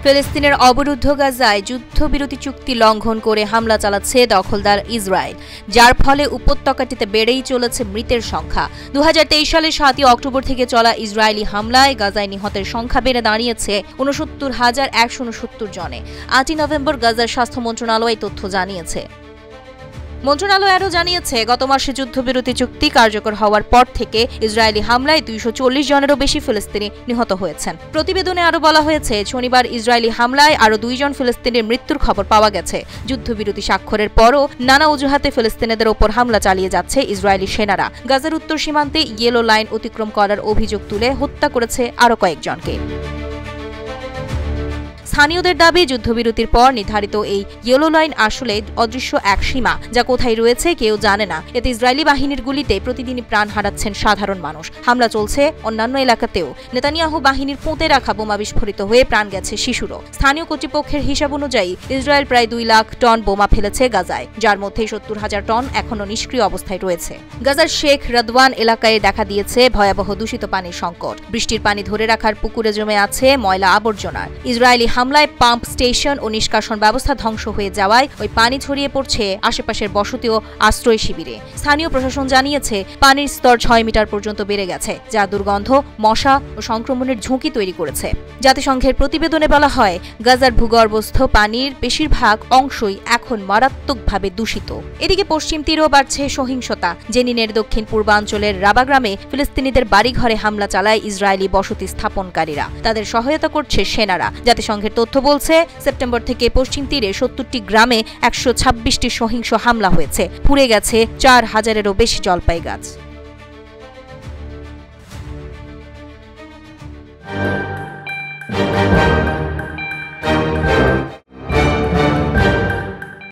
ফিলিস্তিনের অবরুদ্ধ গাজায় যুদ্ধবিরতি চুক্তি লঙ্ঘন করে হামলা চালাচ্ছে দখলদার ইসরায়েল, যার ফলে উপত্যকাটিতে বেড়েই চলেছে মৃতের সংখ্যা। 2023 সালের 7 অক্টোবর থেকে চলা ইসরায়েলি হামলায় গাজায় নিহতের সংখ্যা বেড়ে দাঁড়িয়েছে ৬৯,১৬৯ জনে। 8 নভেম্বর গাজার স্বাস্থ্য মন্ত্রণালয় এই তথ্য জানিয়েছে। মন্ত্রণালয় আরও জানিয়েছে, গত মাসে যুদ্ধবিরতি চুক্তি কার্যকর হওয়ার পর থেকে ইসরায়েলি হামলায় 240 জনেরও বেশি ফিলিস্তিনি নিহত হয়েছেন। প্রতিবেদনে আরও বলা হয়েছে, শনিবার ইসরায়েলি হামলায় আরও 2 জন ফিলিস্তিনির মৃত্যুর খবর পাওয়া গেছে। যুদ্ধবিরতি স্বাক্ষরের পরও নানা অজুহাতে ফিলিস্তিনিদের ওপর হামলা চালিয়ে যাচ্ছে ইসরায়েলি সেনারা। গাজার উত্তর সীমান্তে ইয়েলো লাইন অতিক্রম করার অভিযোগ তুলে হত্যা করেছে আরও কয়েকজনকে। স্থানীয়দের দাবি, যুদ্ধবিরতির পর নির্ধারিত এই ইয়েলো লাইন আসলে অদৃশ্য এক সীমা, যা কোথায় রয়েছে কেউ জানে না। এতে ইসরায়েলি বাহিনীর গুলিতে প্রতিদিনই প্রাণ হারাচ্ছেন সাধারণ মানুষ। হামলা চলছে অন্যান্য এলাকাতেও। নেতানিয়াহু বাহিনীর পুঁতে রাখা বোমা বিস্ফোরিত হয়ে প্রাণ গেছে শিশুরও। স্থানীয় কর্তৃপক্ষের হিসাব অনুযায়ী ইসরায়েল প্রায় 2 লাখ টন বোমা ফেলেছে গাজায়, যার মধ্যে 70,000 টন এখনও নিষ্ক্রিয় অবস্থায় রয়েছে। গাজার শেখ রাদওয়ান এলাকায় দেখা দিয়েছে ভয়াবহ দূষিত পানির সংকট। বৃষ্টির পানি ধরে রাখার পুকুরে জমে আছে ময়লা আবর্জনা। ইসরায়েলি হামলায় পাম্প স্টেশন ও নিষ্কাশন ব্যবস্থা ধ্বংস হয়ে যাওয়ায় ওই পানি ছড়িয়ে পড়ছে আশেপাশের বসতি ও আশ্রয় শিবিরে। স্থানীয় প্রশাসন জানিয়েছে, পানির স্তর 6 মিটার পর্যন্ত বেড়ে গেছে, যা দুর্গন্ধ, মশা ও সংক্রমণের ঝুঁকি তৈরি করেছে। জাতিসংঘের প্রতিবেদনে বলা হয়, গাজার ভূগর্ভস্থ পানির বেশিরভাগ অংশই এখন মারাত্মকভাবে দূষিত। এদিকে পশ্চিম তীরেও বাড়ছে সহিংসতা। জেনিনের দক্ষিণ পূর্বাঞ্চলের রাবা গ্রামে ফিলিস্তিনিদের বাড়িঘরে হামলা চালায় ইসরায়েলি বসতি স্থাপনকারীরা। তাদের সহায়তা করছে সেনারা। জাতিসংঘের তথ্য বলছে, সেপ্টেম্বর থেকে পশ্চিম তীরে 70টি গ্রামে 126টি সহিংস হামলা হয়েছে। পুড়ে গেছে 4000-এরও বেশি জলপাই গাছ।